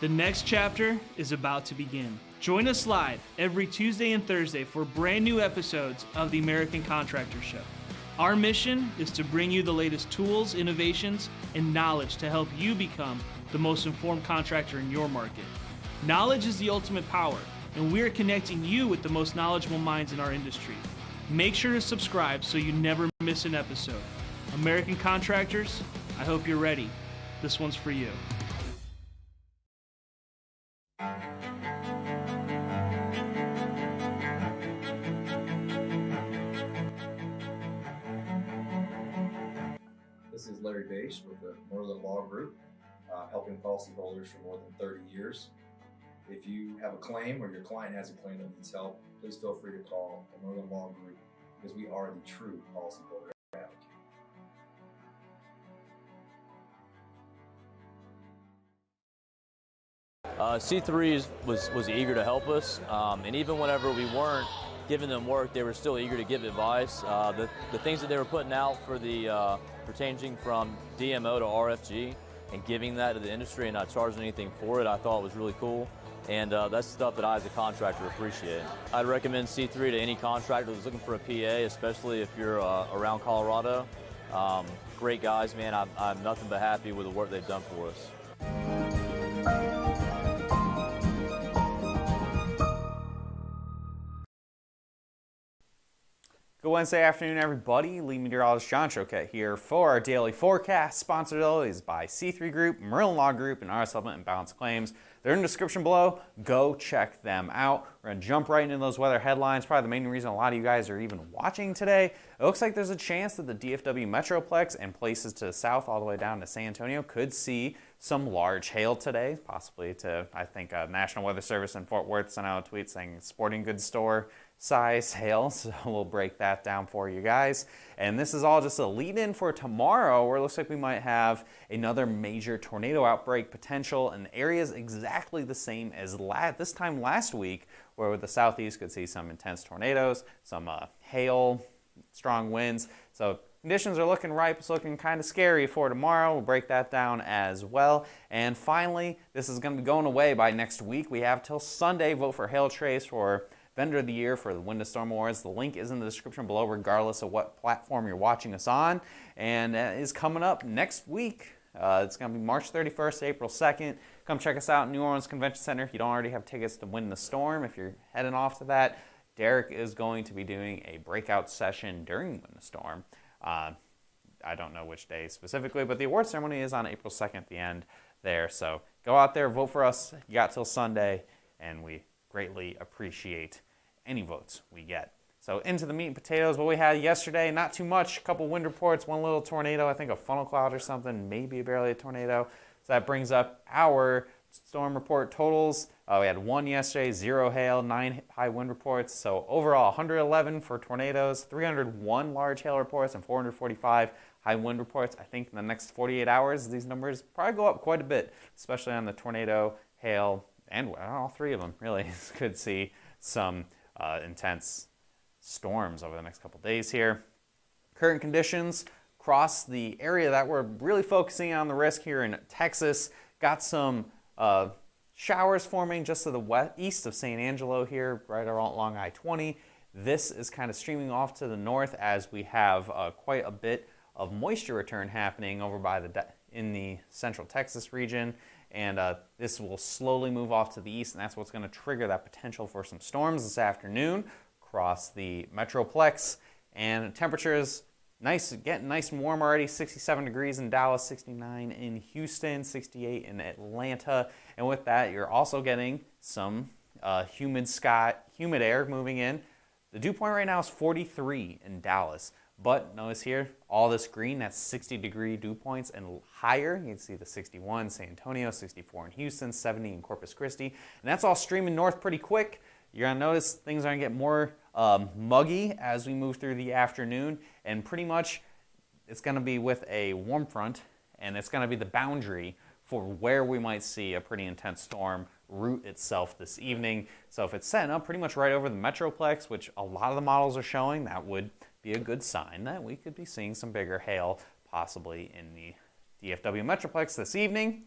The next chapter is about to begin. Join us live every Tuesday and Thursday for brand new episodes of the American Contractor Show. Our mission is to bring you the latest tools, innovations, and knowledge to help you become the most informed contractor in your market. Knowledge is the ultimate power, and we are connecting you with the most knowledgeable minds in our industry. Make sure to subscribe so you never miss an episode. American Contractors, I hope you're ready. This one's for you. This is Larry Bache with the Merlin Law Group, helping policyholders for more than 30 years. If you have a claim or your client has a claim that needs help, please feel free to call the Merlin Law Group because we are the true policyholder advocate. C3 was eager to help us, and even whenever we weren't giving them work, they were still eager to give advice. The things that they were putting out for the for changing from DMO to RFG and giving that to the industry and not charging anything for it, I thought was really cool. And that's stuff that I as a contractor appreciate. I'd recommend C3 to any contractor that's looking for a PA, especially if you're around Colorado. Great guys, man. I'm nothing but happy with the work they've done for us. Good Wednesday afternoon, everybody. Lead meteorologist John Choquette here for our daily forecast, sponsored always by C3 Group, Merlin Law Group, and RS Settlement and Balance Claims. They're in the description below. Go check them out. We're going to jump right into those weather headlines. Probably the main reason a lot of you guys are even watching today. It looks like there's a chance that the DFW Metroplex and places to the south all the way down to San Antonio could see some large hail today, possibly to, I think, National Weather Service in Fort Worth sent out a tweet saying sporting goods store size hail, so we'll break that down for you guys. And this is all just a lead-in for tomorrow, where it looks like we might have another major tornado outbreak potential in areas exactly the same as this time last week, where the southeast could see some intense tornadoes, some hail, strong winds. So conditions are looking ripe. It's looking kind of scary for tomorrow. We'll break that down as well. And finally, this is going to be going away by next week. We have till Sunday. Vote for Hail Trace for Vendor of the Year for the Wind to Storm Awards. The link is in the description below, regardless of what platform you're watching us on. And it is coming up next week. It's going to be March 31st, April 2nd. Come check us out at New Orleans Convention Center if you don't already have tickets to Wind the Storm. If you're heading off to that, Derek is going to be doing a breakout session during Wind the Storm. I don't know which day specifically, but the award ceremony is on April 2nd at the end there. So go out there, vote for us. You got till Sunday, and we greatly appreciate any votes we get. So into the meat and potatoes, what we had yesterday, not too much, a couple wind reports, one little tornado, I think a funnel cloud or something, maybe barely a tornado. So that brings up our storm report totals. We had 1 yesterday, 0 hail, 9 high wind reports. So overall, 111 for tornadoes, 301 large hail reports, and 445 high wind reports. I think in the next 48 hours, these numbers probably go up quite a bit, especially on the tornado, hail, and all three of them really could see some intense storms over the next couple days here. Current conditions across the area that we're really focusing on the risk here in Texas. Got some showers forming just to the east of San Angelo here, right along I-20. This is kind of streaming off to the north as we have quite a bit of moisture return happening over by in the central Texas region. And this will slowly move off to the east, and that's what's going to trigger that potential for some storms this afternoon across the Metroplex. And temperatures, getting nice and warm already, 67 degrees in Dallas, 69 in Houston, 68 in Atlanta. And with that, you're also getting some humid air moving in. The dew point right now is 43 in Dallas. But notice here, all this green, that's 60-degree dew points and higher. You can see the 61 San Antonio, 64 in Houston, 70 in Corpus Christi. And that's all streaming north pretty quick. You're going to notice things are going to get more muggy as we move through the afternoon. And pretty much it's going to be with a warm front, and it's going to be the boundary for where we might see a pretty intense storm root itself this evening. So if it's setting up pretty much right over the Metroplex, which a lot of the models are showing, that would be a good sign that we could be seeing some bigger hail possibly in the DFW Metroplex this evening.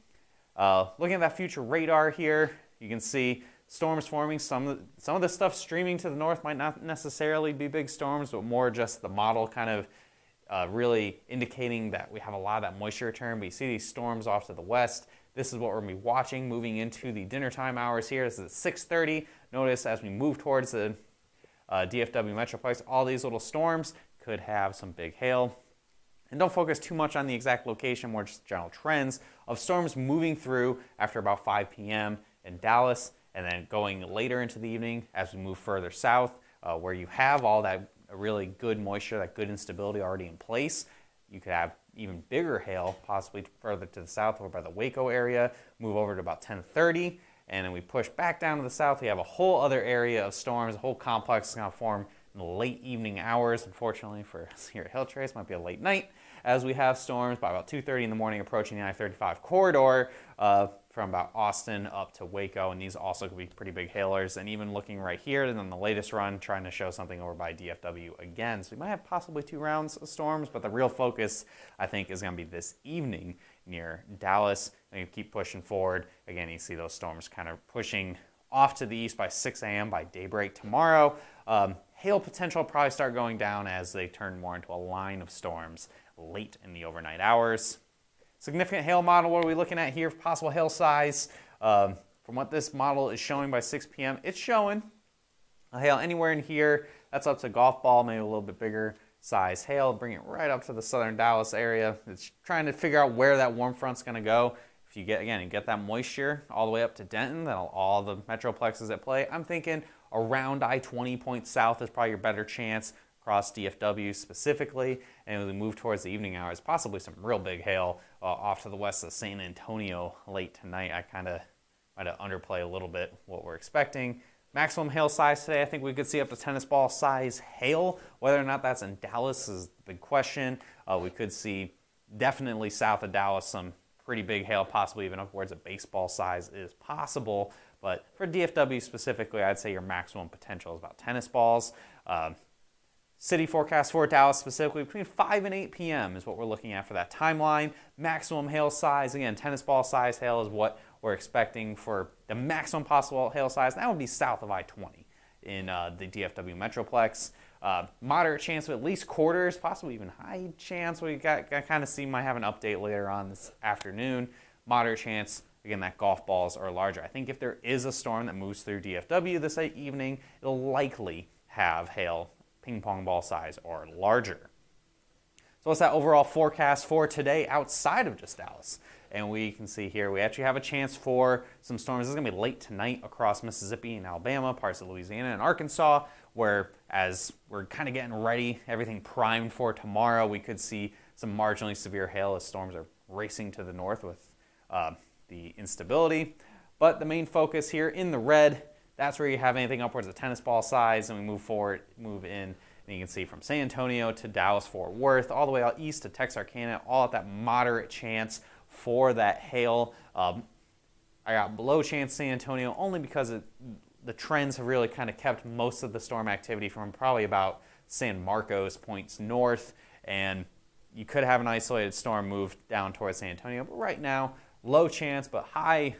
Looking at that future radar here, you can see storms forming. Some of the stuff streaming to the north might not necessarily be big storms, but more just the model kind of really indicating that we have a lot of that moisture return. But you see these storms off to the west. This is what we're going to be watching moving into the dinner time hours here. This is at 6:30. Notice as we move towards the DFW Metroplex, all these little storms could have some big hail. And don't focus too much on the exact location, more just general trends of storms moving through after about 5 p.m. in Dallas, and then going later into the evening as we move further south, where you have all that really good moisture, that good instability already in place. You could have even bigger hail, possibly further to the south over by the Waco area, move over to about 10:30, and then we push back down to the south. We have a whole other area of storms, a whole complex is going to form in the late evening hours. Unfortunately for us here at Hill Trace, might be a late night, as we have storms by about 2:30 in the morning approaching the I-35 corridor from about Austin up to Waco, and these also could be pretty big hailers. And even looking right here, and then the latest run trying to show something over by DFW again. So we might have possibly 2 rounds of storms, but the real focus, I think, is going to be this evening near Dallas. And you keep pushing forward. Again, you see those storms kind of pushing off to the east by 6 a.m. by daybreak tomorrow. Hail potential will probably start going down as they turn more into a line of storms late in the overnight hours. Significant hail model, what are we looking at here? Possible hail size. From what this model is showing by 6 p.m., it's showing a hail anywhere in here. That's up to golf ball, maybe a little bit bigger size hail. Bring it right up to the southern Dallas area. It's trying to figure out where that warm front's going to go. If you get that moisture all the way up to Denton, then all the metroplexes at play, I'm thinking around I-20 points south is probably your better chance, across DFW specifically. And as we move towards the evening hours, possibly some real big hail off to the west of San Antonio late tonight. I kind of might have underplay a little bit what we're expecting. Maximum hail size today, I think we could see up to tennis ball size hail. Whether or not that's in Dallas is the big question. We could see definitely south of Dallas some pretty big hail, possibly even upwards of baseball size is possible. But for DFW specifically, I'd say your maximum potential is about tennis balls. City forecast for Dallas specifically between 5 and 8 p.m. is what we're looking at for that timeline. Maximum hail size, again, tennis ball size hail is what we're expecting for the maximum possible hail size. That would be south of I-20 in the DFW Metroplex. Moderate chance of at least quarters, possibly even high chance. We got kind of see might have an update later on this afternoon. Moderate chance, again, that golf balls are larger. I think if there is a storm that moves through DFW this evening, it'll likely have hail ping pong ball size or larger. So what's that overall forecast for today outside of just Dallas? And we can see here we actually have a chance for some storms. This is going to be late tonight across Mississippi and Alabama, parts of Louisiana and Arkansas, where as we're kind of getting ready, everything primed for tomorrow, we could see some marginally severe hail as storms are racing to the north with the instability. But the main focus here in the red, that's where you have anything upwards of tennis ball size, and we move in, and you can see from San Antonio to Dallas-Fort Worth, all the way out east to Texarkana, all at that moderate chance for that hail. I got below chance San Antonio only because the trends have really kind of kept most of the storm activity from probably about San Marcos points north, and you could have an isolated storm move down towards San Antonio, but right now, low chance, but high,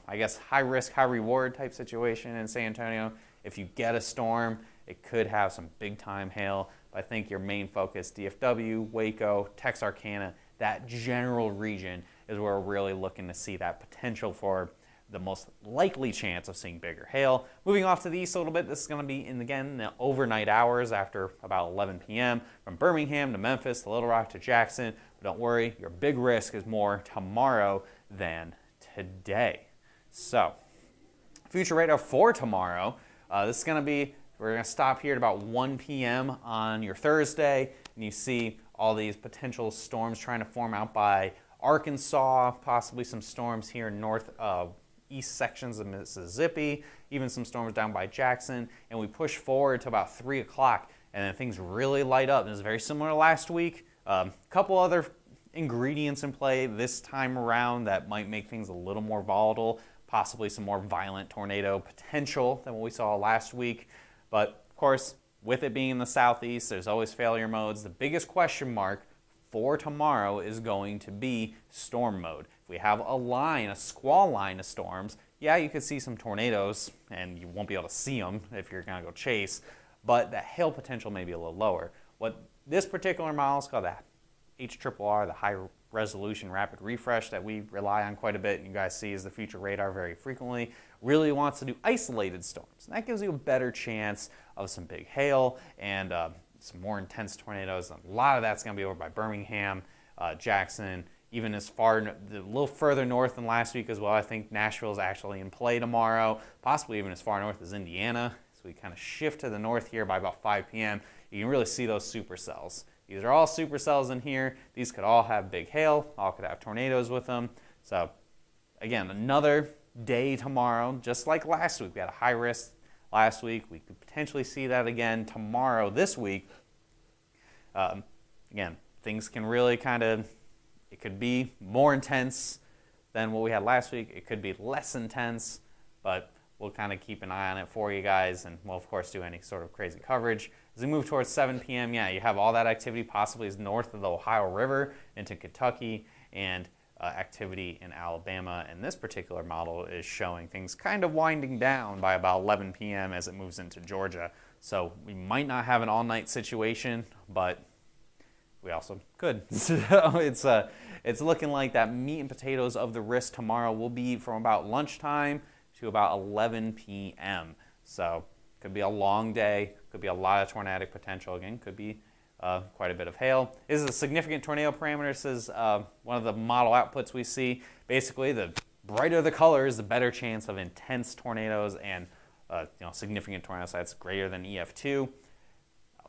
I guess high risk, high reward type situation in San Antonio. If you get a storm, it could have some big time hail. But I think your main focus, DFW, Waco, Texarkana, that general region is where we're really looking to see that potential for the most likely chance of seeing bigger hail. Moving off to the east a little bit, this is going to be in the overnight hours after about 11 p.m. from Birmingham to Memphis to Little Rock to Jackson. But don't worry, your big risk is more tomorrow than today. So, future radar for tomorrow. This is going to be, we're going to stop here at about 1 p.m. on your Thursday, and you see all these potential storms trying to form out by Arkansas, possibly some storms here in northeast sections of Mississippi, even some storms down by Jackson, and we push forward to about 3 o'clock, and then things really light up. This is very similar to last week. A couple other ingredients in play this time around that might make things a little more volatile, possibly some more violent tornado potential than what we saw last week. But of course, with it being in the southeast, there's always failure modes. The biggest question mark for tomorrow is going to be storm mode. If we have a squall line of storms, yeah, you could see some tornadoes, and you won't be able to see them if you're going to go chase, but the hail potential may be a little lower. What this particular model is called the HRRR, the high resolution rapid refresh that we rely on quite a bit, and you guys see as the future radar very frequently, really wants to do isolated storms. And that gives you a better chance of some big hail and some more intense tornadoes. A lot of that's going to be over by Birmingham, Jackson, even as far, a little further north than last week as well. I think Nashville is actually in play tomorrow, possibly even as far north as Indiana. So we kind of shift to the north here by about 5 p.m. You can really see those supercells. These are all supercells in here. These could all have big hail, all could have tornadoes with them. So again, another day tomorrow, just like last week. We had a high risk last week. We could potentially see that again tomorrow, this week. Again, things can really it could be more intense than what we had last week. It could be less intense, but we'll kind of keep an eye on it for you guys, and we'll of course do any sort of crazy coverage. As we move towards 7 p.m., yeah, you have all that activity possibly is north of the Ohio River into Kentucky, and activity in Alabama. And this particular model is showing things kind of winding down by about 11 p.m. as it moves into Georgia. So we might not have an all-night situation, but we also could. So it's looking like that meat and potatoes of the risk tomorrow will be from about lunchtime to about 11 p.m. So could be a long day, could be a lot of tornadic potential again, could be quite a bit of hail. This is a significant tornado parameter. This is one of the model outputs we see. Basically, the brighter the colors, the better chance of intense tornadoes and significant tornadoes. That's greater than EF2.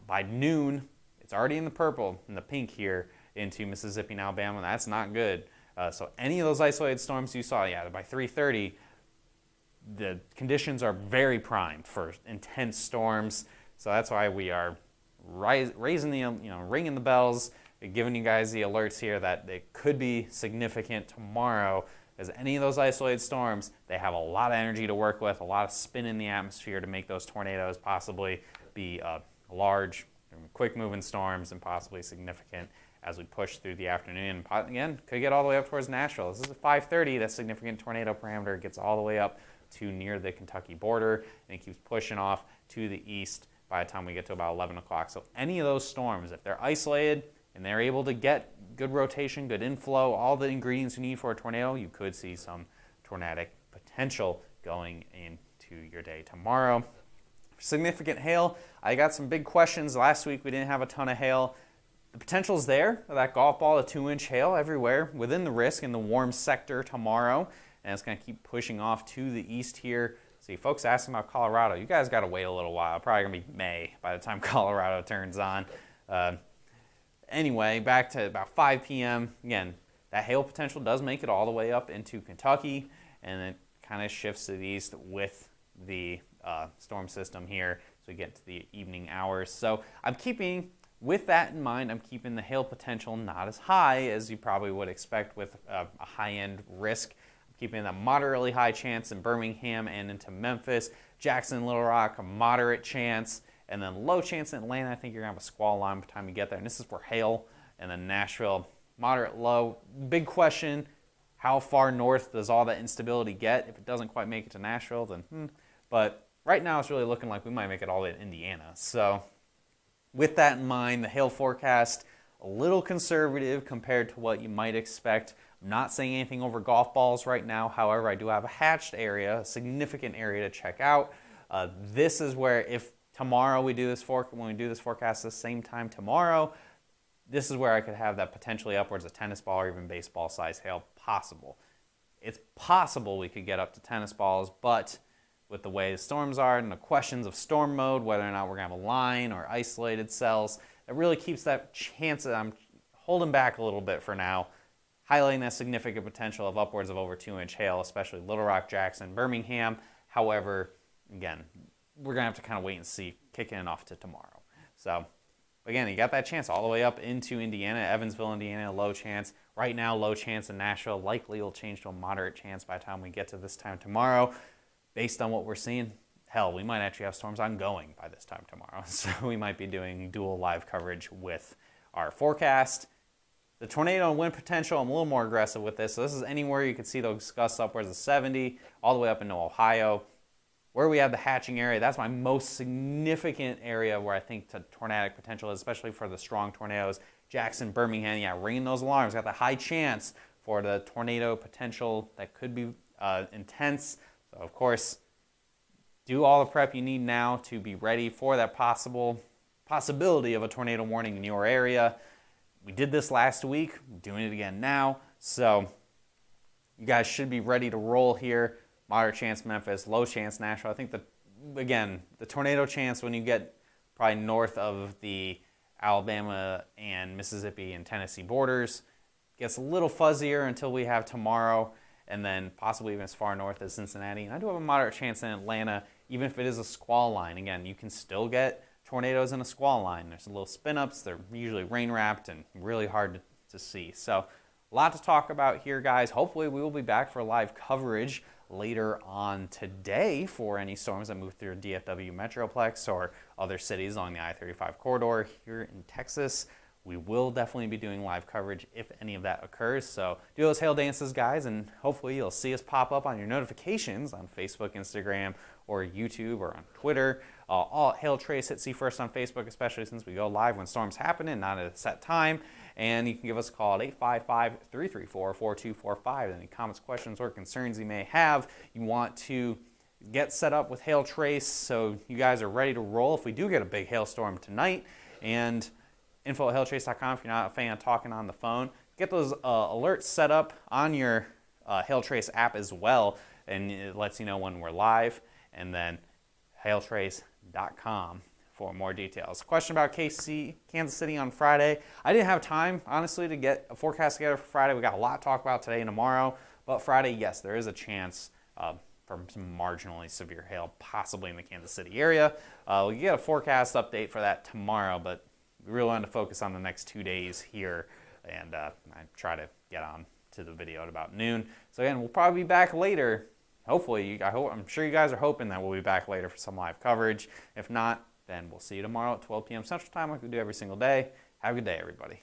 By noon, it's already in the purple and the pink here into Mississippi and Alabama. That's not good. So any of those isolated storms you saw, yeah, by 3:30, the conditions are very primed for intense storms. So that's why we are ringing the bells, giving you guys the alerts here that they could be significant tomorrow. Because any of those isolated storms, they have a lot of energy to work with, a lot of spin in the atmosphere to make those tornadoes possibly be large, quick-moving storms, and possibly significant as we push through the afternoon. Again, could get all the way up towards Nashville. This is a 5:30. That significant tornado parameter gets all the way up to near the Kentucky border, and it keeps pushing off to the east by the time we get to about 11 o'clock. So any of those storms, if they're isolated and they're able to get good rotation, good inflow, all the ingredients you need for a tornado, you could see some tornadic potential going into your day tomorrow. Significant hail, I got some big questions. Last week we didn't have a ton of hail. The potential's there, that golf ball, a 2-inch hail everywhere within the risk in the warm sector tomorrow. And it's going to keep pushing off to the east here. See, folks asking about Colorado. You guys got to wait a little while. Probably going to be May by the time Colorado turns on. Anyway, back to about 5 p.m. Again, that hail potential does make it all the way up into Kentucky, and it kind of shifts to the east with the storm system here as we get to the evening hours. So with that in mind, I'm keeping the hail potential not as high as you probably would expect with a high-end risk. Keeping a moderately high chance in Birmingham and into Memphis. Jackson, Little Rock, a moderate chance. And then low chance in Atlanta. I think you're going to have a squall line by the time you get there. And this is for hail. And then Nashville, moderate, low. Big question, how far north does all that instability get? If it doesn't quite make it to Nashville, then But right now it's really looking like we might make it all the way to Indiana. So with that in mind, the hail forecast, a little conservative compared to what you might expect. I'm not saying anything over golf balls right now. However, I do have a hatched area, a significant area to check out. This is where if tomorrow when we do this forecast the same time tomorrow, this is where I could have that potentially upwards of tennis ball or even baseball size hail possible. It's possible we could get up to tennis balls, but with the way the storms are and the questions of storm mode, whether or not we're going to have a line or isolated cells, it really keeps that chance that I'm holding back a little bit for now, highlighting that significant potential of upwards of over 2-inch hail, especially Little Rock, Jackson, Birmingham. However, again, we're going to have to kind of wait and see, kicking it off to tomorrow. So, again, you got that chance all the way up into Indiana, Evansville, Indiana, low chance. Right now, low chance in Nashville. Likely will change to a moderate chance by the time we get to this time tomorrow. Based on what we're seeing, hell, we might actually have storms ongoing by this time tomorrow. So we might be doing dual live coverage with our forecast The tornado and wind potential, I'm a little more aggressive with this. So this is anywhere you can see those gusts upwards of 70, all the way up into Ohio. Where we have the hatching area, that's my most significant area where I think the tornadic potential is, especially for the strong tornadoes. Jackson, Birmingham, yeah, ringing those alarms. Got the high chance for the tornado potential that could be intense. So, of course, do all the prep you need now to be ready for that possibility of a tornado warning in your area. We did this last week, doing it again now. So you guys should be ready to roll here. Moderate chance Memphis, low chance Nashville. I think the tornado chance when you get probably north of the Alabama and Mississippi and Tennessee borders gets a little fuzzier until we have tomorrow, and then possibly even as far north as Cincinnati. And I do have a moderate chance in Atlanta, even if it is a squall line. Again, you can still get tornadoes in a squall line. There's little spin-ups. They're usually rain-wrapped and really hard to see. So a lot to talk about here, guys. Hopefully we will be back for live coverage later on today for any storms that move through DFW Metroplex or other cities along the I-35 corridor here in Texas. We will definitely be doing live coverage if any of that occurs. So do those hail dances, guys, and hopefully you'll see us pop up on your notifications on Facebook, Instagram, or YouTube, or on Twitter. All Hail Trace hit See First on Facebook, especially since we go live when storms happen and not at a set time. And you can give us a call at 855-334-4245. Any comments, questions, or concerns you may have, you want to get set up with Hail Trace so you guys are ready to roll if we do get a big hailstorm tonight. And info@hailtrace.com if you're not a fan of talking on the phone. Get those alerts set up on your Hail Trace app as well, and it lets you know when we're live. And then hailtrace.com for more details. Question about KC, Kansas City on Friday. I didn't have time, honestly, to get a forecast together for Friday. We got a lot to talk about today and tomorrow. But Friday, yes, there is a chance for some marginally severe hail, possibly in the Kansas City area. We'll get a forecast update for that tomorrow, but we really wanted to focus on the next 2 days here, and I try to get on to the video at about noon. So again, we'll probably be back later. Hopefully, I'm sure you guys are hoping that we'll be back later for some live coverage. If not, then we'll see you tomorrow at 12 p.m. Central Time like we do every single day. Have a good day, everybody.